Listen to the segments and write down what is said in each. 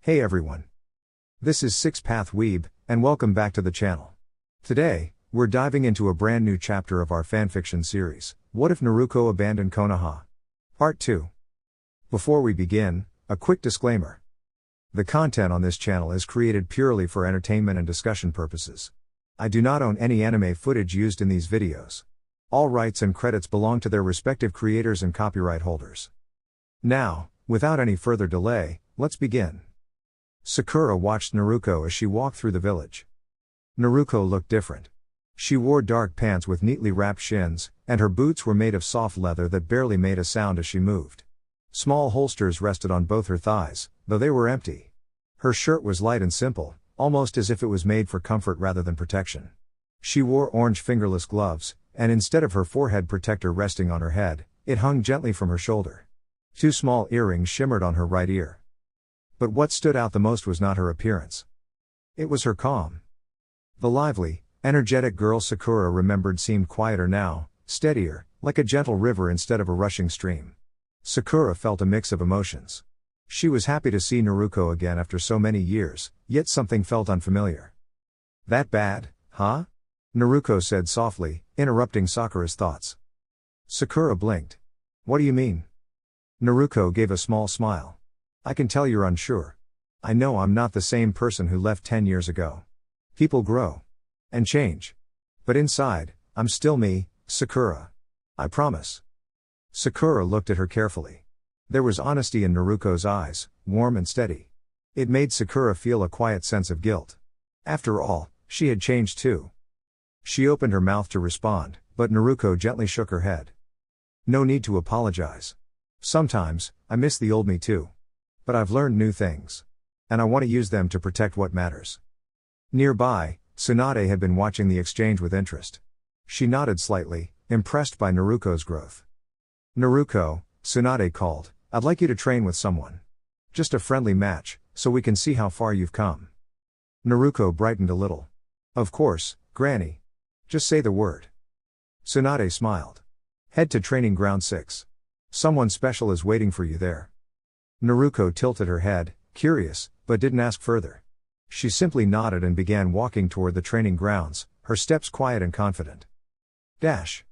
Hey everyone. This is Six Path Weeb, and welcome back to the channel. Today, we're diving into a brand new chapter of our fanfiction series, What If Naruko Abandoned Konoha? Part 2. Before we begin, a quick disclaimer. The content on this channel is created purely for entertainment and discussion purposes. I do not own any anime footage used in these videos. All rights and credits belong to their respective creators and copyright holders. Now, without any further delay, let's begin. Sakura watched Naruko as she walked through the village. Naruko looked different. She wore dark pants with neatly wrapped shins, and her boots were made of soft leather that barely made a sound as she moved. Small holsters rested on both her thighs, though they were empty. Her shirt was light and simple, almost as if it was made for comfort rather than protection. She wore orange fingerless gloves, and instead of her forehead protector resting on her head, it hung gently from her shoulder. 2 small earrings shimmered on her right ear. But what stood out the most was not her appearance. It was her calm. The lively, energetic girl Sakura remembered seemed quieter now, steadier, like a gentle river instead of a rushing stream. Sakura felt a mix of emotions. She was happy to see Naruko again after so many years, yet something felt unfamiliar. That bad, huh? Naruko said softly, interrupting Sakura's thoughts. Sakura blinked. What do you mean? Naruko gave a small smile. I can tell you're unsure. I know I'm not the same person who left 10 years ago. People grow. And change. But inside, I'm still me, Sakura. I promise. Sakura looked at her carefully. There was honesty in Naruko's eyes, warm and steady. It made Sakura feel a quiet sense of guilt. After all, she had changed too. She opened her mouth to respond, but Naruko gently shook her head. No need to apologize. Sometimes, I miss the old me too. But I've learned new things. And I want to use them to protect what matters. Nearby, Tsunade had been watching the exchange with interest. She nodded slightly, impressed by Naruko's growth. Naruko, Tsunade called, I'd like you to train with someone. Just a friendly match, so we can see how far you've come. Naruko brightened a little. Of course, Granny. Just say the word. Tsunade smiled. Head to training ground 6. Someone special is waiting for you there. Naruko tilted her head, curious, but didn't ask further. She simply nodded and began walking toward the training grounds, her steps quiet and confident. Dash.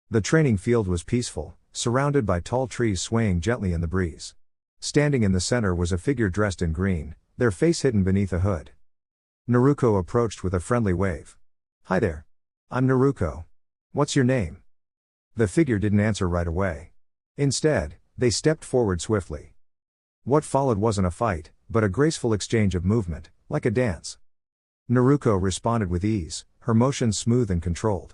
The training field was peaceful, surrounded by tall trees swaying gently in the breeze. Standing in the center was a figure dressed in green, their face hidden beneath a hood. Naruko approached with a friendly wave. Hi there. I'm Naruko. What's your name? The figure didn't answer right away. Instead, they stepped forward swiftly. What followed wasn't a fight, but a graceful exchange of movement, like a dance. Naruko responded with ease, her motions smooth and controlled.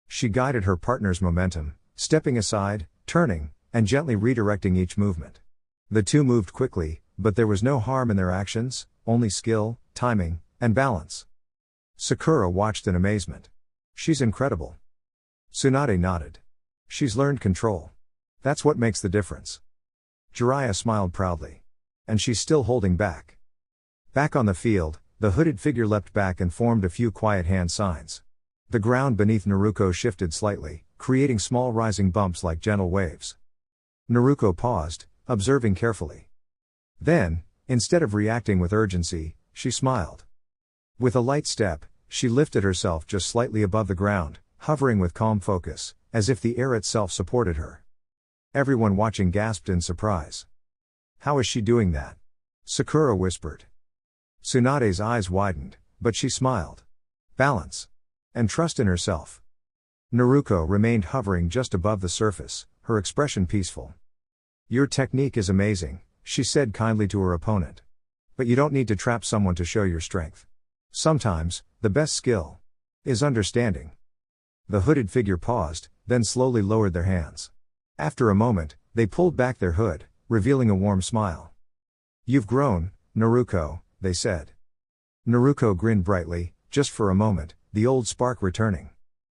She guided her partner's momentum, stepping aside, turning, and gently redirecting each movement. The two moved quickly, but there was no harm in their actions, only skill, timing, and balance. Sakura watched in amazement. She's incredible. Tsunade nodded. She's learned control. That's what makes the difference. Jiraiya smiled proudly. And she's still holding back. Back on the field, the hooded figure leapt back and formed a few quiet hand signs. The ground beneath Naruko shifted slightly, creating small rising bumps like gentle waves. Naruko paused, observing carefully. Then, instead of reacting with urgency, she smiled. With a light step, she lifted herself just slightly above the ground, hovering with calm focus, as if the air itself supported her. Everyone watching gasped in surprise. How is she doing that? Sakura whispered. Tsunade's eyes widened, but she smiled. Balance. And trust in herself. Naruko remained hovering just above the surface, her expression peaceful. Your technique is amazing, she said kindly to her opponent. But you don't need to trap someone to show your strength. Sometimes, the best skill is understanding. The hooded figure paused, then slowly lowered their hands. After a moment, they pulled back their hood, revealing a warm smile. You've grown, Naruko, they said. Naruko grinned brightly, just for a moment, the old spark returning.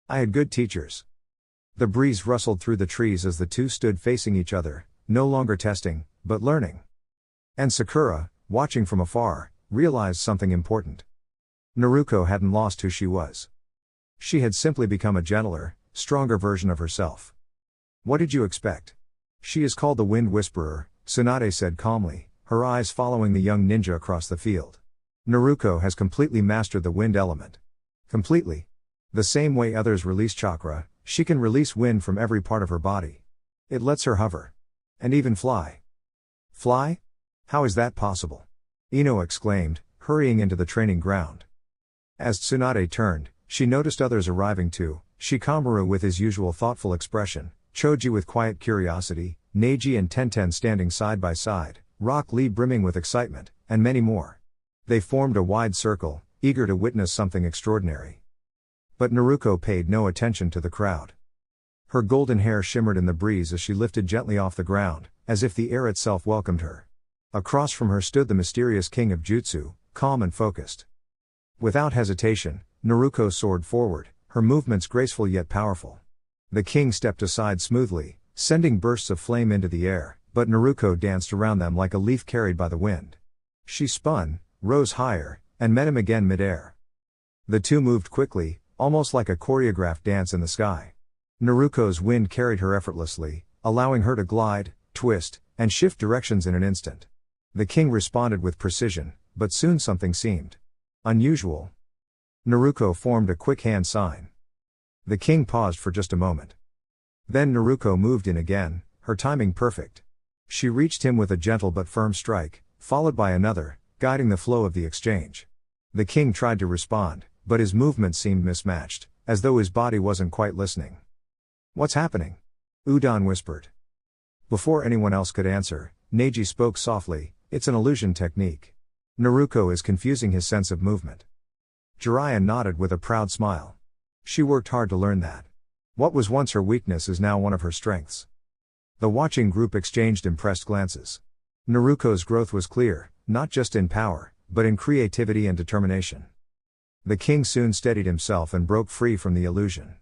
I had good teachers. The breeze rustled through the trees as the two stood facing each other, no longer testing, but learning. And Sakura, watching from afar, realized something important. Naruko hadn't lost who she was. She had simply become a gentler, stronger version of herself. What did you expect? She is called the Wind Whisperer, Tsunade said calmly, her eyes following the young ninja across the field. Naruko has completely mastered the wind element. Completely. The same way others release chakra, she can release wind from every part of her body. It lets her hover. And even fly. Fly? How is that possible? Ino exclaimed, hurrying into the training ground. As Tsunade turned, she noticed others arriving too, Shikamaru with his usual thoughtful expression, Choji with quiet curiosity, Neji and Tenten standing side by side, Rock Lee brimming with excitement, and many more. They formed a wide circle, eager to witness something extraordinary. But Naruko paid no attention to the crowd. Her golden hair shimmered in the breeze as she lifted gently off the ground, as if the air itself welcomed her. Across from her stood the mysterious king of Jutsu, calm and focused. Without hesitation, Naruko soared forward, her movements graceful yet powerful. The king stepped aside smoothly, sending bursts of flame into the air, but Naruko danced around them like a leaf carried by the wind. She spun, rose higher, and met him again mid-air. The two moved quickly, almost like a choreographed dance in the sky. Naruko's wind carried her effortlessly, allowing her to glide, twist, and shift directions in an instant. The king responded with precision, but soon something seemed unusual. Naruko formed a quick hand sign. The king paused for just a moment. Then Naruko moved in again, her timing perfect. She reached him with a gentle but firm strike, followed by another, guiding the flow of the exchange. The king tried to respond, but his movements seemed mismatched, as though his body wasn't quite listening. "What's happening?" Udon whispered. Before anyone else could answer, Neji spoke softly, "It's an illusion technique. Naruko is confusing his sense of movement." Jiraiya nodded with a proud smile. She worked hard to learn that. What was once her weakness is now one of her strengths. The watching group exchanged impressed glances. Naruko's growth was clear, not just in power, but in creativity and determination. The king soon steadied himself and broke free from the illusion.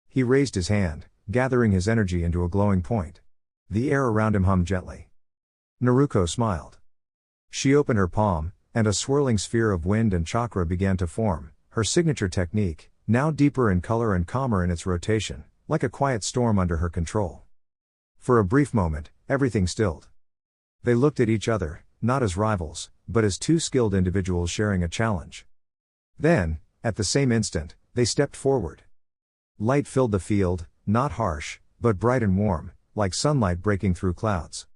He raised his hand, gathering his energy into a glowing point. The air around him hummed gently. Naruko smiled. She opened her palm, and a swirling sphere of wind and chakra began to form, her signature technique, now deeper in color and calmer in its rotation, like a quiet storm under her control. For a brief moment, everything stilled. They looked at each other, not as rivals, but as two skilled individuals sharing a challenge. Then, at the same instant, they stepped forward. Light filled the field, not harsh, but bright and warm, like sunlight breaking through clouds.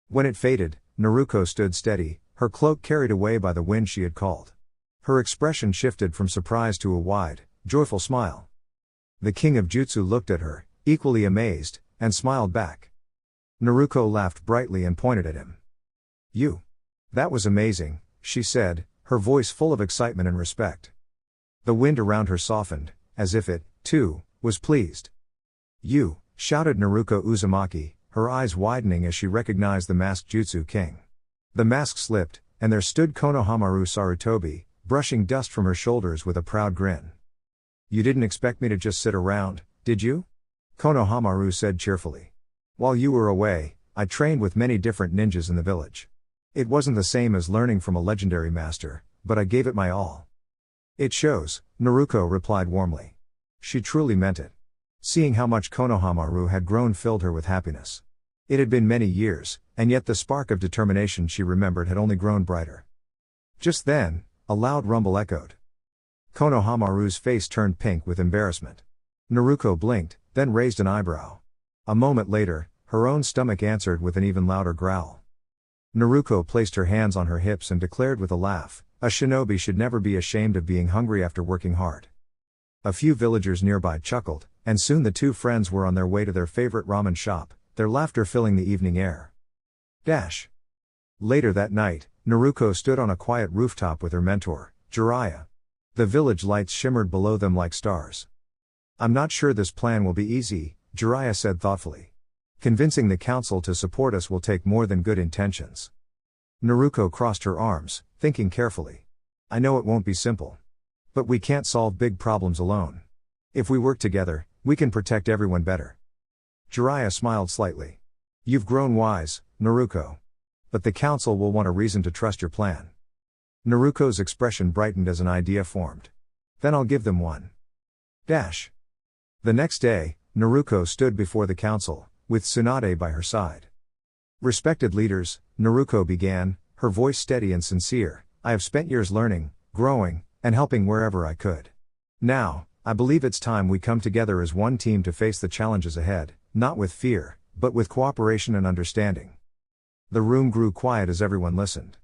When it faded, Naruko stood steady, her cloak carried away by the wind she had called. Her expression shifted from surprise to a wide, joyful smile. The king of Jutsu looked at her, equally amazed, and smiled back. Naruko laughed brightly and pointed at him. "You. That was amazing," she said, her voice full of excitement and respect. The wind around her softened, as if it, too, was pleased. "You," shouted Naruko Uzumaki, her eyes widening as she recognized the masked Jutsu king. The mask slipped, and there stood Konohamaru Sarutobi, brushing dust from her shoulders with a proud grin. "You didn't expect me to just sit around, did you?" Konohamaru said cheerfully. "While you were away, I trained with many different ninjas in the village. It wasn't the same as learning from a legendary master, but I gave it my all." "It shows," Naruko replied warmly. She truly meant it. Seeing how much Konohamaru had grown filled her with happiness. It had been many years, and yet the spark of determination she remembered had only grown brighter. Just then, a loud rumble echoed. Konohamaru's face turned pink with embarrassment. Naruko blinked, then raised an eyebrow. A moment later, her own stomach answered with an even louder growl. Naruko placed her hands on her hips and declared with a laugh, "A shinobi should never be ashamed of being hungry after working hard." A few villagers nearby chuckled, and soon the two friends were on their way to their favorite ramen shop, their laughter filling the evening air. Later that night, Naruko stood on a quiet rooftop with her mentor, Jiraiya. The village lights shimmered below them like stars. "I'm not sure this plan will be easy," Jiraiya said thoughtfully. "Convincing the council to support us will take more than good intentions." Naruko crossed her arms, thinking carefully. "I know it won't be simple. But we can't solve big problems alone. If we work together, we can protect everyone better." Jiraiya smiled slightly. "You've grown wise, Naruko. But the council will want a reason to trust your plan." Naruko's expression brightened as an idea formed. "Then I'll give them one." The next day, Naruko stood before the council, with Tsunade by her side. "Respected leaders," Naruko began, her voice steady and sincere. "I have spent years learning, growing, and helping wherever I could. Now, I believe it's time we come together as one team to face the challenges ahead, not with fear, but with cooperation and understanding." The room grew quiet as everyone listened.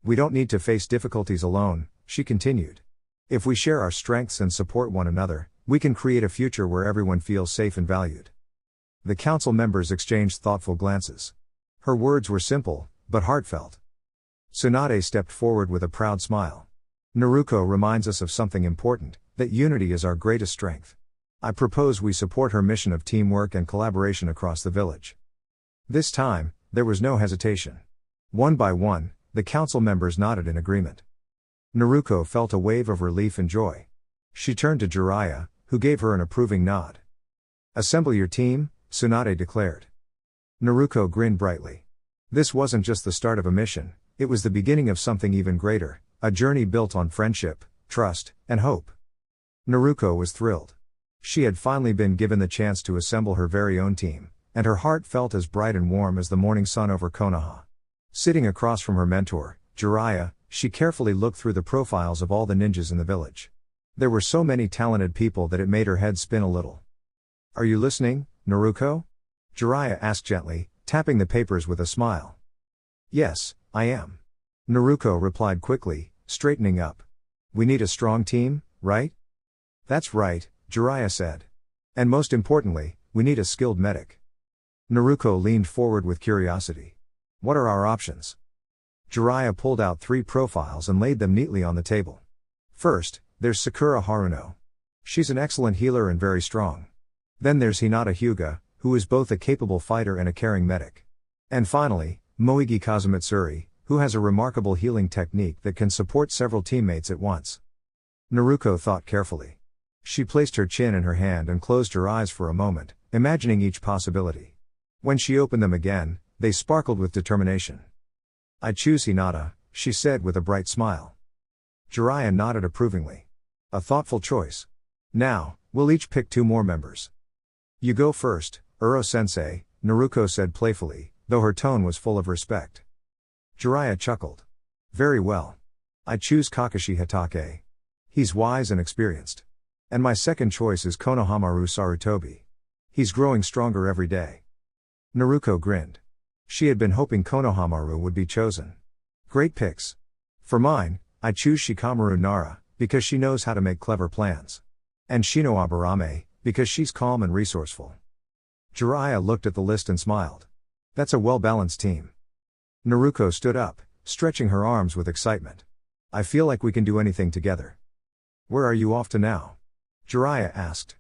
"We don't need to face difficulties alone," she continued. "If we share our strengths and support one another, we can create a future where everyone feels safe and valued." The council members exchanged thoughtful glances. Her words were simple, but heartfelt. Tsunade stepped forward with a proud smile. "Naruko reminds us of something important, that unity is our greatest strength. I propose we support her mission of teamwork and collaboration across the village." This time, there was no hesitation. One by one, the council members nodded in agreement. Naruko felt a wave of relief and joy. She turned to Jiraiya, who gave her an approving nod. "Assemble your team," Tsunade declared. Naruko grinned brightly. This wasn't just the start of a mission, it was the beginning of something even greater, a journey built on friendship, trust, and hope. Naruko was thrilled. She had finally been given the chance to assemble her very own team, and her heart felt as bright and warm as the morning sun over Konoha. Sitting across from her mentor, Jiraiya, she carefully looked through the profiles of all the ninjas in the village. There were so many talented people that it made her head spin a little. "Are you listening, Naruko?" Jiraiya asked gently, tapping the papers with a smile. "Yes, I am." Naruko replied quickly, straightening up. "We need a strong team, right?" "That's right," Jiraiya said. "And most importantly, we need a skilled medic." Naruko leaned forward with curiosity. "What are our options?" Jiraiya pulled out 3 profiles and laid them neatly on the table. "First, there's Sakura Haruno. She's an excellent healer and very strong. Then there's Hinata Hyuga, who is both a capable fighter and a caring medic. And finally, Moegi Kazumitsuri, who has a remarkable healing technique that can support several teammates at once." Naruko thought carefully. She placed her chin in her hand and closed her eyes for a moment, imagining each possibility. When she opened them again, they sparkled with determination. "I choose Hinata," she said with a bright smile. Jiraiya nodded approvingly. "A thoughtful choice. Now, we'll each pick 2 more members." "You go first, Uro-sensei," Naruko said playfully, though her tone was full of respect. Jiraiya chuckled. "Very well. I choose Kakashi Hatake. He's wise and experienced. And my second choice is Konohamaru Sarutobi. He's growing stronger every day." Naruko grinned. She had been hoping Konohamaru would be chosen. "Great picks. For mine, I choose Shikamaru Nara, because she knows how to make clever plans. And Shino Aburame, because she's calm and resourceful." Jiraiya looked at the list and smiled. "That's a well-balanced team." Naruko stood up, stretching her arms with excitement. "I feel like we can do anything together." "Where are you off to now?" Jiraiya asked.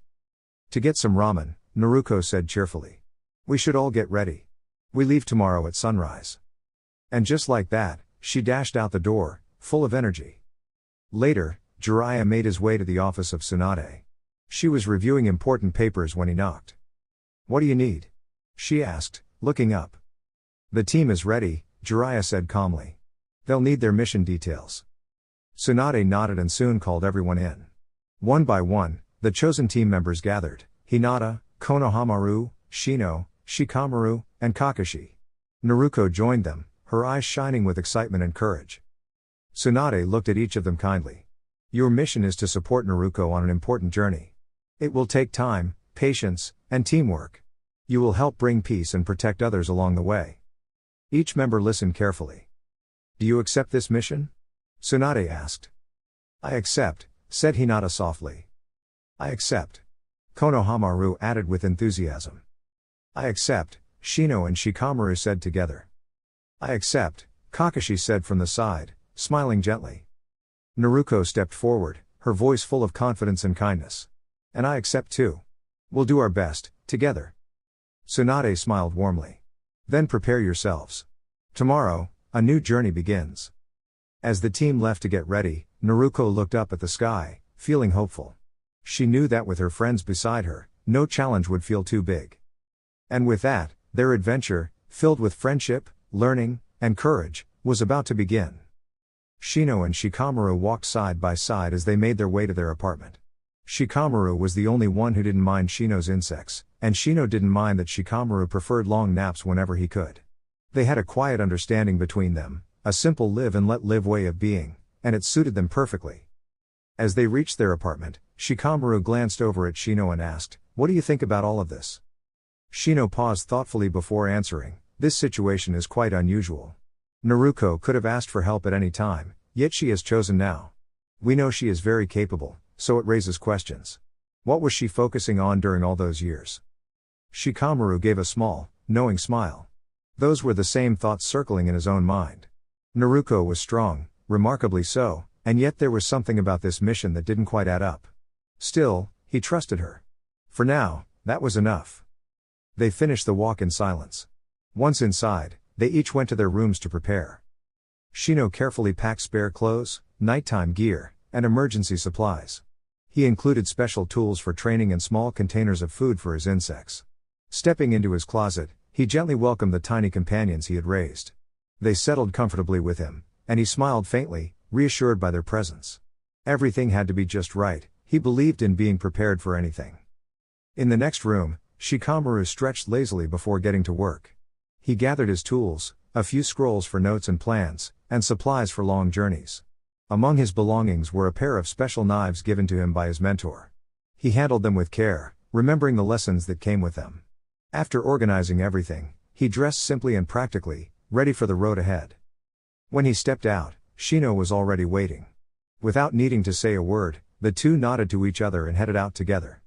"To get some ramen," Naruko said cheerfully. "We should all get ready. We leave tomorrow at sunrise." And just like that, she dashed out the door, full of energy. Later, Jiraiya made his way to the office of Tsunade. She was reviewing important papers when he knocked. "What do you need?" she asked, looking up. "The team is ready," Jiraiya said calmly. "They'll need their mission details." Tsunade nodded and soon called everyone in. One by one, the chosen team members gathered: Hinata, Konohamaru, Shino, Shikamaru, and Kakashi. Naruko joined them, her eyes shining with excitement and courage. Tsunade looked at each of them kindly. "Your mission is to support Naruko on an important journey. It will take time, patience, and teamwork. You will help bring peace and protect others along the way." Each member listened carefully. "Do you accept this mission?" Tsunade asked. "I accept," said Hinata softly. "I accept," Konohamaru added with enthusiasm. "I accept," Shino and Shikamaru said together. "I accept," Kakashi said from the side, smiling gently. Naruko stepped forward, her voice full of confidence and kindness. "And I accept too. We'll do our best, together." Tsunade smiled warmly. "Then prepare yourselves. Tomorrow, a new journey begins." As the team left to get ready, Naruko looked up at the sky, feeling hopeful. She knew that with her friends beside her, no challenge would feel too big. And with that, their adventure, filled with friendship, learning, and courage, was about to begin. Shino and Shikamaru walked side by side as they made their way to their apartment. Shikamaru was the only one who didn't mind Shino's insects, and Shino didn't mind that Shikamaru preferred long naps whenever he could. They had a quiet understanding between them, A simple live and let live way of being, and it suited them perfectly. As they reached their apartment, Shikamaru glanced over at Shino and asked, "What do you think about all of this?" Shino paused thoughtfully before answering, "This situation is quite unusual. Naruko could have asked for help at any time, yet she has chosen now. We know she is very capable, so it raises questions. What was she focusing on during all those years?" Shikamaru gave a small, knowing smile. Those were the same thoughts circling in his own mind. Naruko was strong, remarkably so, and yet there was something about this mission that didn't quite add up. Still, he trusted her. For now, that was enough. They finished the walk in silence. Once inside, they each went to their rooms to prepare. Shino carefully packed spare clothes, nighttime gear, and emergency supplies. He included special tools for training and small containers of food for his insects. Stepping into his closet, he gently welcomed the tiny companions he had raised. They settled comfortably with him, and he smiled faintly, reassured by their presence. Everything had to be just right, he believed in being prepared for anything. In the next room, Shikamaru stretched lazily before getting to work. He gathered his tools, a few scrolls for notes and plans, and supplies for long journeys. Among his belongings were a pair of special knives given to him by his mentor. He handled them with care, remembering the lessons that came with them. After organizing everything, he dressed simply and practically, ready for the road ahead. When he stepped out, Shino was already waiting. Without needing to say a word, the two nodded to each other and headed out together.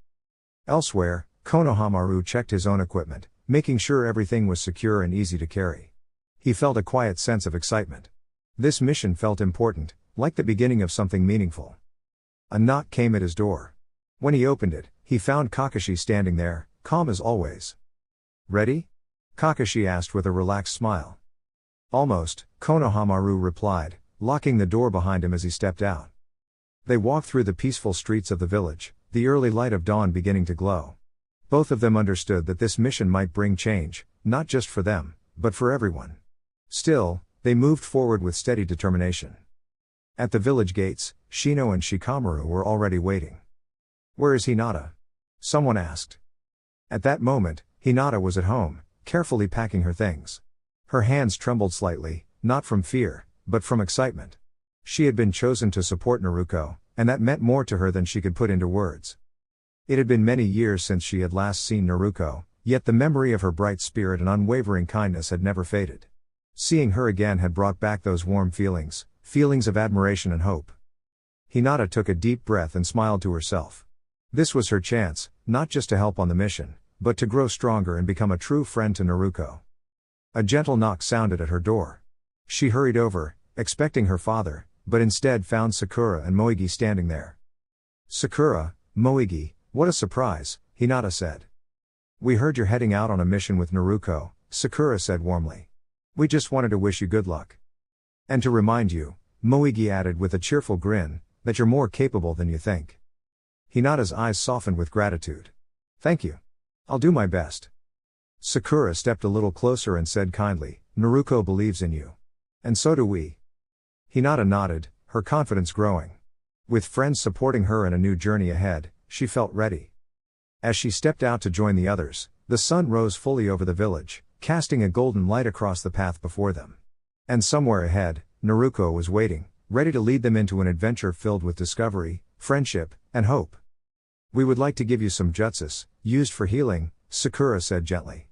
Elsewhere, Konoha checked his own equipment, making sure everything was secure and easy to carry. He felt a quiet sense of excitement. This mission felt important, like the beginning of something meaningful. A knock came at his door. When he opened it, he found Kakashi standing there, calm as always. "Ready?" Kakashi asked with a relaxed smile. "Almost," Konoha replied, locking the door behind him as he stepped out. They walked through the peaceful streets of the village, the early light of dawn beginning to glow. Both of them understood that this mission might bring change, not just for them, but for everyone. Still, they moved forward with steady determination. At the village gates, Shino and Shikamaru were already waiting. "Where is Hinata?" someone asked. At that moment, Hinata was at home, carefully packing her things. Her hands trembled slightly, not from fear, but from excitement. She had been chosen to support Naruko, and that meant more to her than she could put into words. It had been many years since she had last seen Naruko, yet the memory of her bright spirit and unwavering kindness had never faded. Seeing her again had brought back those warm feelings of admiration and hope. Hinata took a deep breath and smiled to herself. This was her chance, not just to help on the mission, but to grow stronger and become a true friend to Naruko. A gentle knock sounded at her door. She hurried over, expecting her father, but instead found Sakura and Moegi standing there. "Sakura, Moegi, what a surprise," Hinata said. "We heard you're heading out on a mission with Naruko," Sakura said warmly. "We just wanted to wish you good luck. And to remind you," Moegi added with a cheerful grin, "that you're more capable than you think." Hinata's eyes softened with gratitude. "Thank you. I'll do my best." Sakura stepped a little closer and said kindly, "Naruko believes in you. And so do we." Hinata nodded, her confidence growing. With friends supporting her in a new journey ahead, she felt ready. As she stepped out to join the others, the sun rose fully over the village, casting a golden light across the path before them. And somewhere ahead, Naruko was waiting, ready to lead them into an adventure filled with discovery, friendship, and hope. "We would like to give you some jutsus, used for healing," Sakura said gently.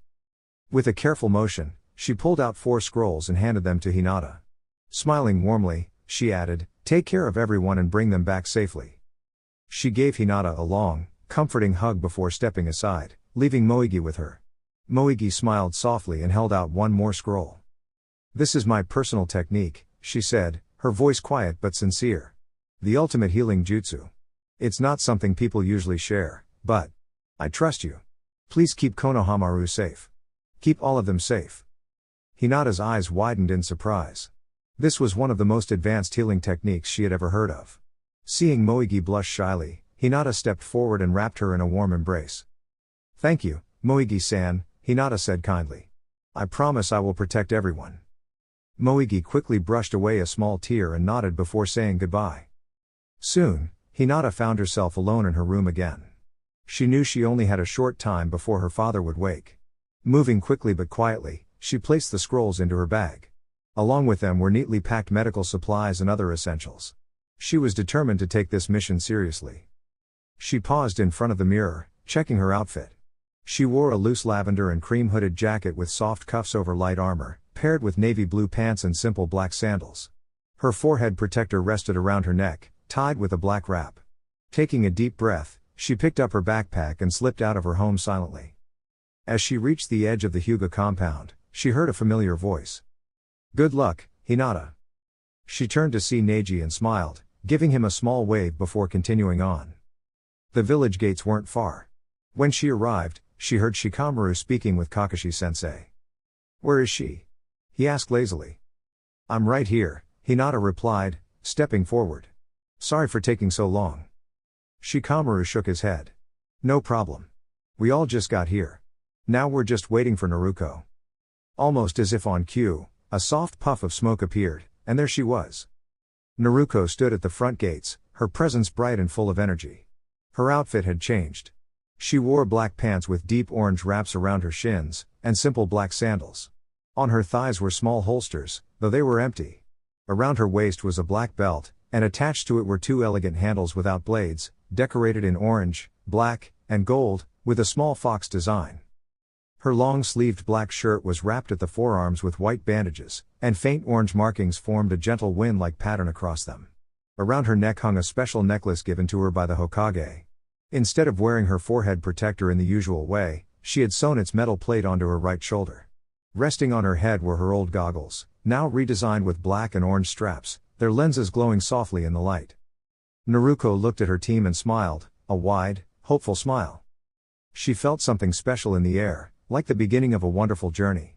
With a careful motion, she pulled out 4 scrolls and handed them to Hinata. Smiling warmly, she added, "Take care of everyone and bring them back safely." She gave Hinata a long, comforting hug before stepping aside, leaving Moegi with her. Moegi smiled softly and held out one more scroll. "This is my personal technique," she said, her voice quiet but sincere. "The ultimate healing jutsu. It's not something people usually share, but I trust you. Please keep Konoha safe. Keep all of them safe." Hinata's eyes widened in surprise. This was one of the most advanced healing techniques she had ever heard of. Seeing Moegi blush shyly, Hinata stepped forward and wrapped her in a warm embrace. "Thank you, Moegi-san," Hinata said kindly. "I promise I will protect everyone." Moegi quickly brushed away a small tear and nodded before saying goodbye. Soon, Hinata found herself alone in her room again. She knew she only had a short time before her father would wake. Moving quickly but quietly, she placed the scrolls into her bag. Along with them were neatly packed medical supplies and other essentials. She was determined to take this mission seriously. She paused in front of the mirror, checking her outfit. She wore a loose lavender and cream hooded jacket with soft cuffs over light armor, paired with navy blue pants and simple black sandals. Her forehead protector rested around her neck, tied with a black wrap. Taking a deep breath, she picked up her backpack and slipped out of her home silently. As she reached the edge of the Hyuga compound, she heard a familiar voice. "Good luck, Hinata." She turned to see Neji and smiled, giving him a small wave before continuing on. The village gates weren't far. When she arrived, she heard Shikamaru speaking with Kakashi-sensei. "Where is she?" he asked lazily. "I'm right here," Hinata replied, stepping forward. "Sorry for taking so long." Shikamaru shook his head. "No problem. We all just got here. Now we're just waiting for Naruko." Almost as if on cue, a soft puff of smoke appeared, and there she was. Naruko stood at the front gates, her presence bright and full of energy. Her outfit had changed. She wore black pants with deep orange wraps around her shins, and simple black sandals. On her thighs were small holsters, though they were empty. Around her waist was a black belt, and attached to it were two elegant handles without blades, decorated in orange, black, and gold, with a small fox design. Her long-sleeved black shirt was wrapped at the forearms with white bandages, and faint orange markings formed a gentle wind-like pattern across them. Around her neck hung a special necklace given to her by the Hokage. Instead of wearing her forehead protector in the usual way, she had sewn its metal plate onto her right shoulder. Resting on her head were her old goggles, now redesigned with black and orange straps, their lenses glowing softly in the light. Naruko looked at her team and smiled, a wide, hopeful smile. She felt something special in the air, like the beginning of a wonderful journey.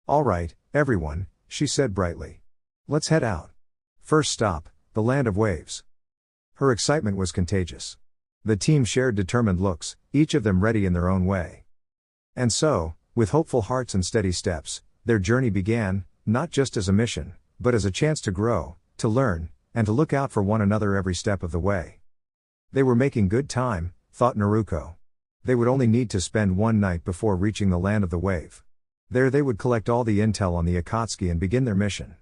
"All right, everyone," she said brightly. "Let's head out. First stop, the Land of Waves." Her excitement was contagious. The team shared determined looks, each of them ready in their own way. And so, with hopeful hearts and steady steps, their journey began, not just as a mission, but as a chance to grow, to learn, and to look out for one another every step of the way. They were making good time, thought Naruko. They would only need to spend one night before reaching the Land of the Wave. There they would collect all the intel on the Akatsuki and begin their mission.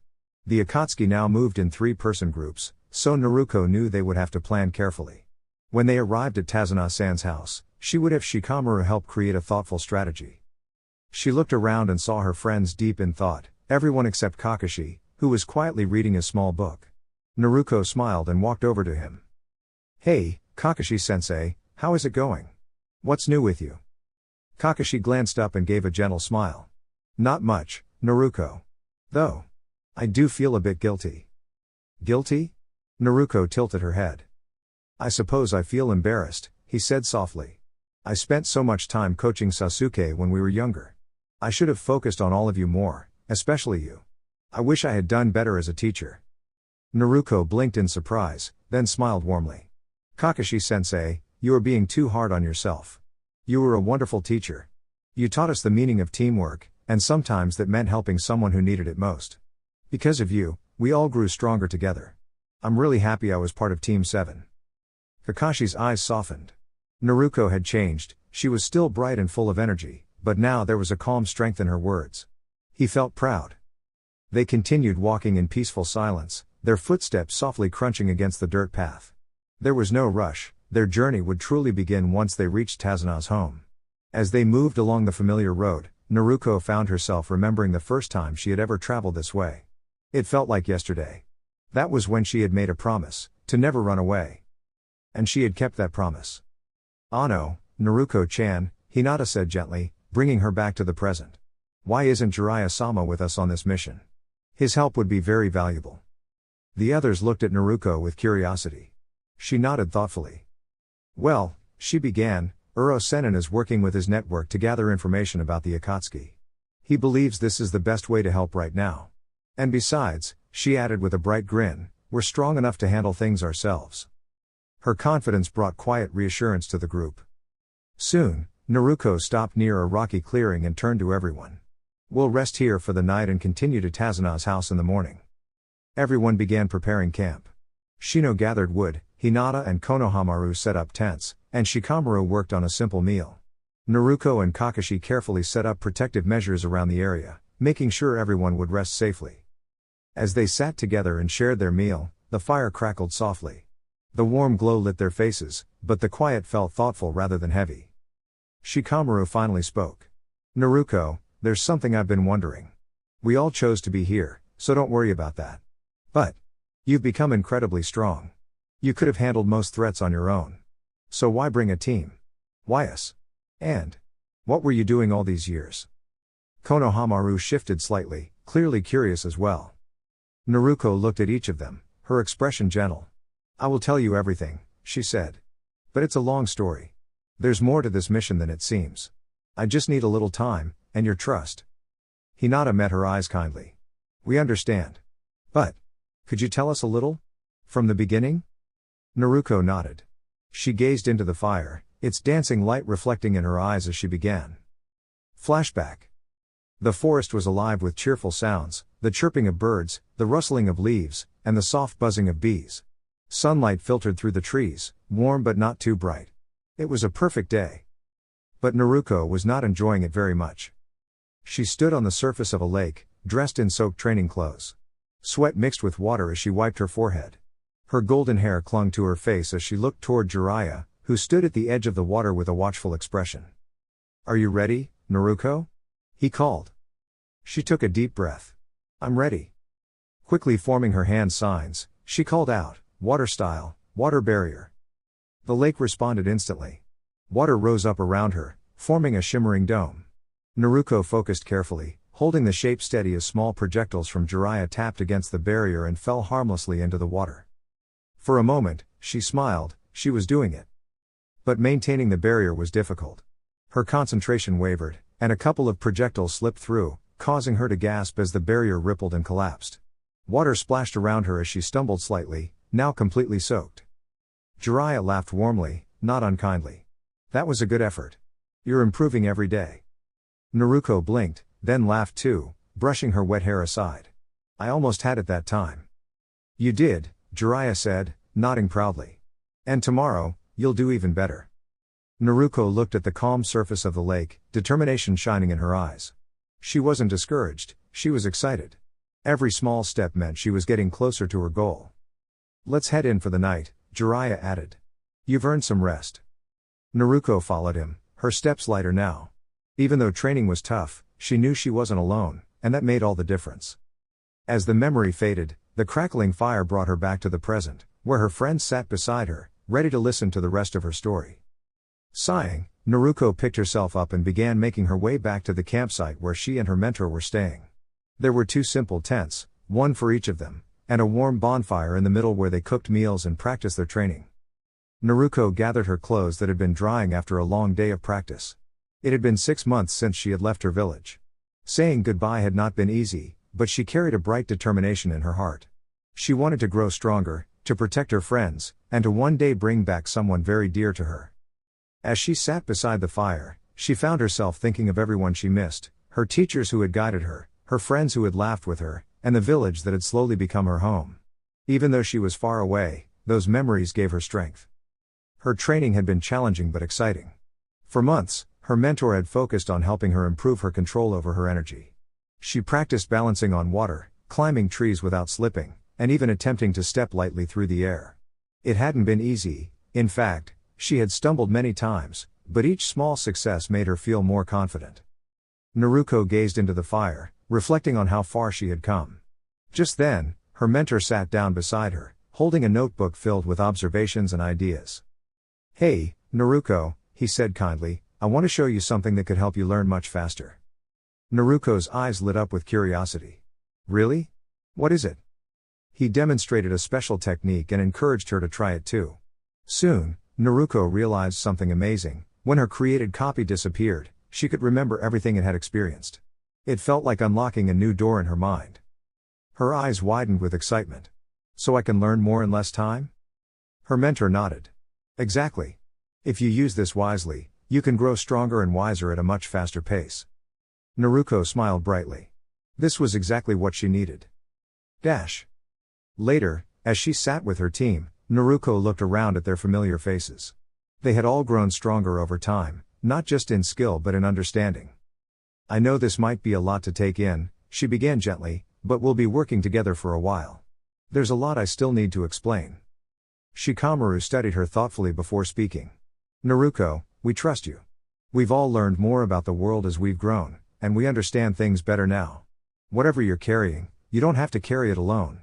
The Akatsuki now moved in three-person groups, so Naruko knew they would have to plan carefully. When they arrived at Tazuna-san's house, she would have Shikamaru help create a thoughtful strategy. She looked around and saw her friends deep in thought, everyone except Kakashi, who was quietly reading his small book. Naruko smiled and walked over to him. "Hey, Kakashi-sensei, how is it going? What's new with you?" Kakashi glanced up and gave a gentle smile. "Not much, Naruko. Though, I do feel a bit guilty." "Guilty?" Naruko tilted her head. "I suppose I feel embarrassed," he said softly. "I spent so much time coaching Sasuke when we were younger. I should have focused on all of you more, especially you. I wish I had done better as a teacher." Naruko blinked in surprise, then smiled warmly. "Kakashi-sensei, you are being too hard on yourself. You were a wonderful teacher. You taught us the meaning of teamwork, and sometimes that meant helping someone who needed it most. Because of you, we all grew stronger together. I'm really happy I was part of Team 7. Kakashi's eyes softened. Naruko had changed, she was still bright and full of energy, but now there was a calm strength in her words. He felt proud. They continued walking in peaceful silence, their footsteps softly crunching against the dirt path. There was no rush, their journey would truly begin once they reached Tazuna's home. As they moved along the familiar road, Naruko found herself remembering the first time she had ever traveled this way. It felt like yesterday. That was when she had made a promise, to never run away. And she had kept that promise. "Ano, Naruko-chan," Hinata said gently, bringing her back to the present. "Why isn't Jiraiya-sama with us on this mission? His help would be very valuable." The others looked at Naruko with curiosity. She nodded thoughtfully. "Well," she began, "Uro-sennin is working with his network to gather information about the Akatsuki. He believes this is the best way to help right now. And besides," she added with a bright grin, "we're strong enough to handle things ourselves." Her confidence brought quiet reassurance to the group. Soon, Naruko stopped near a rocky clearing and turned to everyone. "We'll rest here for the night and continue to Tazuna's house in the morning." Everyone began preparing camp. Shino gathered wood, Hinata and Konohamaru set up tents, and Shikamaru worked on a simple meal. Naruko and Kakashi carefully set up protective measures around the area, making sure everyone would rest safely. As they sat together and shared their meal, the fire crackled softly. The warm glow lit their faces, but the quiet felt thoughtful rather than heavy. Shikamaru finally spoke. Naruko, there's something I've been wondering. We all chose to be here, so don't worry about that. But you've become incredibly strong. You could have handled most threats on your own. So why bring a team? Why us? And what were you doing all these years? Konohamaru shifted slightly, clearly curious as well. Naruko looked at each of them, her expression gentle. I will tell you everything, she said. But it's a long story. There's more to this mission than it seems. I just need a little time, and your trust. Hinata met her eyes kindly. We understand. But could you tell us a little? From the beginning? Naruko nodded. She gazed into the fire, its dancing light reflecting in her eyes as she began. Flashback. The forest was alive with cheerful sounds, the chirping of birds, the rustling of leaves, and the soft buzzing of bees. Sunlight filtered through the trees, warm but not too bright. It was a perfect day. But Naruko was not enjoying it very much. She stood on the surface of a lake, dressed in soaked training clothes. Sweat mixed with water as she wiped her forehead. Her golden hair clung to her face as she looked toward Jiraiya, who stood at the edge of the water with a watchful expression. Are you ready, Naruko? He called. She took a deep breath. I'm ready. Quickly forming her hand signs, she called out, water style, water barrier. The lake responded instantly. Water rose up around her, forming a shimmering dome. Naruko focused carefully, holding the shape steady as small projectiles from Jiraiya tapped against the barrier and fell harmlessly into the water. For a moment, she smiled, she was doing it. But maintaining the barrier was difficult. Her concentration wavered, and a couple of projectiles slipped through, causing her to gasp as the barrier rippled and collapsed. Water splashed around her as she stumbled slightly, now completely soaked. Jiraiya laughed warmly, not unkindly. That was a good effort. You're improving every day. Naruko blinked, then laughed too, brushing her wet hair aside. I almost had it that time. You did, Jiraiya said, nodding proudly. And tomorrow, you'll do even better. Naruko looked at the calm surface of the lake, determination shining in her eyes. She wasn't discouraged, she was excited. Every small step meant she was getting closer to her goal. Let's head in for the night, Jiraiya added. You've earned some rest. Naruko followed him, her steps lighter now. Even though training was tough, she knew she wasn't alone, and that made all the difference. As the memory faded, the crackling fire brought her back to the present, where her friends sat beside her, ready to listen to the rest of her story. Sighing, Naruko picked herself up and began making her way back to the campsite where she and her mentor were staying. There were two simple tents, one for each of them, and a warm bonfire in the middle where they cooked meals and practiced their training. Naruko gathered her clothes that had been drying after a long day of practice. It had been 6 months since she had left her village. Saying goodbye had not been easy, but she carried a bright determination in her heart. She wanted to grow stronger, to protect her friends, and to one day bring back someone very dear to her. As she sat beside the fire, she found herself thinking of everyone she missed, her teachers who had guided her, her friends who had laughed with her, and the village that had slowly become her home. Even though she was far away, those memories gave her strength. Her training had been challenging but exciting. For months, her mentor had focused on helping her improve her control over her energy. She practiced balancing on water, climbing trees without slipping, and even attempting to step lightly through the air. It hadn't been easy, in fact, she had stumbled many times, but each small success made her feel more confident. Naruko gazed into the fire, reflecting on how far she had come. Just then, her mentor sat down beside her, holding a notebook filled with observations and ideas. Hey, Naruko, he said kindly, I want to show you something that could help you learn much faster. Naruko's eyes lit up with curiosity. Really? What is it? He demonstrated a special technique and encouraged her to try it too. Soon, Naruko realized something amazing. When her created copy disappeared, she could remember everything it had experienced. It felt like unlocking a new door in her mind. Her eyes widened with excitement. So I can learn more in less time? Her mentor nodded. Exactly. If you use this wisely, you can grow stronger and wiser at a much faster pace. Naruko smiled brightly. This was exactly what she needed. Later, as she sat with her team, Naruko looked around at their familiar faces. They had all grown stronger over time, not just in skill but in understanding. I know this might be a lot to take in, she began gently, but we'll be working together for a while. There's a lot I still need to explain. Shikamaru studied her thoughtfully before speaking. Naruko, we trust you. We've all learned more about the world as we've grown, and we understand things better now. Whatever you're carrying, you don't have to carry it alone.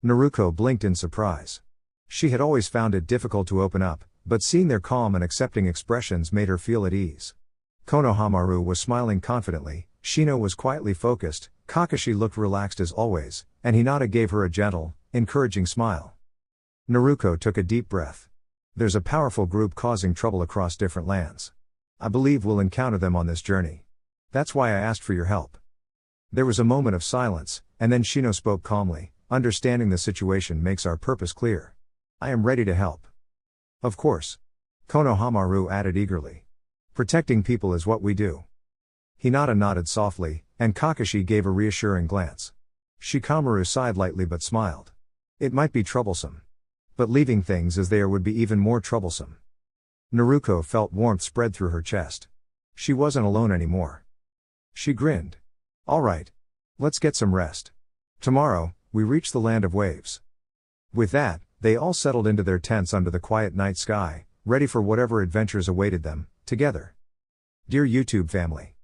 Naruko blinked in surprise. She had always found it difficult to open up, but seeing their calm and accepting expressions made her feel at ease. Konohamaru was smiling confidently, Shino was quietly focused, Kakashi looked relaxed as always, and Hinata gave her a gentle, encouraging smile. Naruko took a deep breath. There's a powerful group causing trouble across different lands. I believe we'll encounter them on this journey. That's why I asked for your help. There was a moment of silence, and then Shino spoke calmly. Understanding the situation makes our purpose clear. I am ready to help. Of course. Konohamaru added eagerly. Protecting people is what we do. Hinata nodded softly, and Kakashi gave a reassuring glance. Shikamaru sighed lightly but smiled. It might be troublesome. But leaving things as they are would be even more troublesome. Naruko felt warmth spread through her chest. She wasn't alone anymore. She grinned. All right. Let's get some rest. Tomorrow, we reach the land of waves. With that, they all settled into their tents under the quiet night sky, ready for whatever adventures awaited them, together. Dear YouTube family.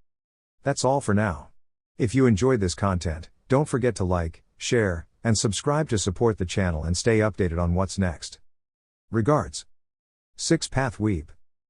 That's all for now. If you enjoyed this content, don't forget to like, share, and subscribe to support the channel and stay updated on what's next. Regards. 6 Path Weeb.